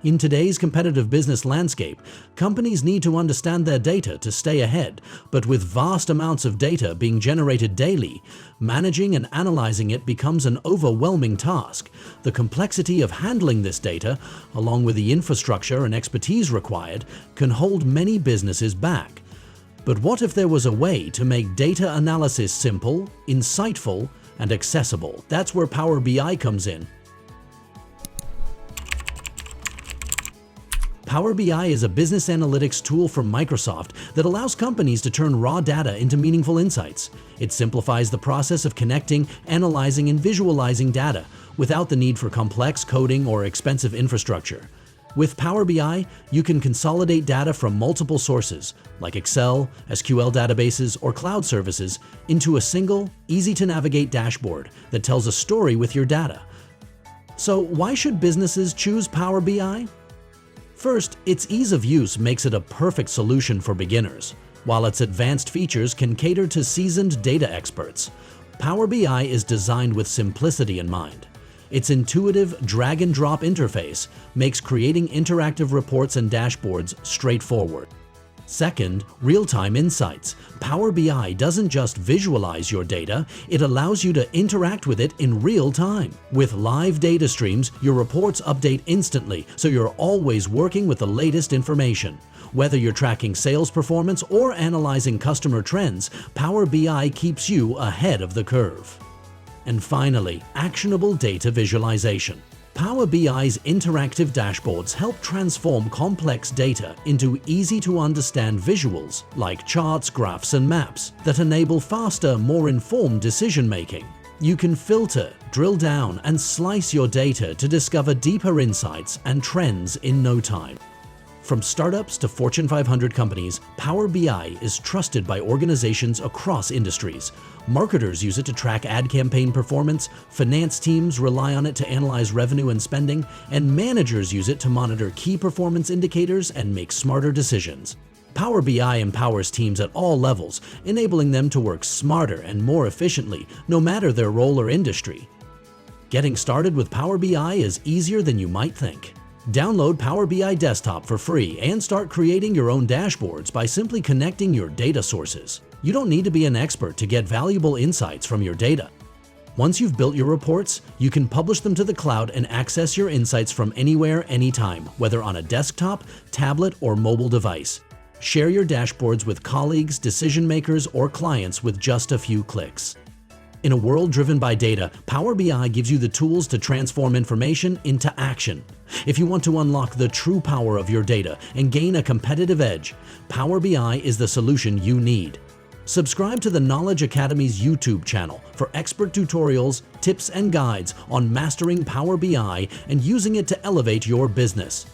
In today's competitive business landscape, companies need to understand their data to stay ahead, but with vast amounts of data being generated daily, managing and analyzing it becomes an overwhelming task. The complexity of handling this data, along with the infrastructure and expertise required, can hold many businesses back. But what if there was a way to make data analysis simple, insightful, and accessible? That's where Power BI comes in. Power BI is a business analytics tool from Microsoft that allows companies to turn raw data into meaningful insights. It simplifies the process of connecting, analyzing, and visualizing data without the need for complex coding or expensive infrastructure. With Power BI, you can consolidate data from multiple sources, like Excel, SQL databases, or cloud services, into a single, easy-to-navigate dashboard that tells a story with your data. So why should businesses choose Power BI? First, its ease of use makes it a perfect solution for beginners, while its advanced features can cater to seasoned data experts. Power BI is designed with simplicity in mind. Its intuitive drag-and-drop interface makes creating interactive reports and dashboards straightforward. Second, real-time insights. Power BI doesn't just visualize your data, it allows you to interact with it in real time. With live data streams, your reports update instantly, so you're always working with the latest information. Whether you're tracking sales performance or analyzing customer trends, Power BI keeps you ahead of the curve. And finally, actionable data visualization. Power BI's interactive dashboards help transform complex data into easy-to-understand visuals like charts, graphs, and maps that enable faster, more informed decision-making. You can filter, drill down, and slice your data to discover deeper insights and trends in no time. From startups to Fortune 500 companies, Power BI is trusted by organizations across industries. Marketers use it to track ad campaign performance, finance teams rely on it to analyze revenue and spending, and managers use it to monitor key performance indicators and make smarter decisions. Power BI empowers teams at all levels, enabling them to work smarter and more efficiently, no matter their role or industry. Getting started with Power BI is easier than you might think. Download Power BI Desktop for free and start creating your own dashboards by simply connecting your data sources. You don't need to be an expert to get valuable insights from your data. Once you've built your reports, you can publish them to the cloud and access your insights from anywhere, anytime, whether on a desktop, tablet, or mobile device. Share your dashboards with colleagues, decision makers, or clients with just a few clicks. In a world driven by data, Power BI gives you the tools to transform information into action. If you want to unlock the true power of your data and gain a competitive edge, Power BI is the solution you need. Subscribe to the Knowledge Academy's YouTube channel for expert tutorials, tips, and guides on mastering Power BI and using it to elevate your business.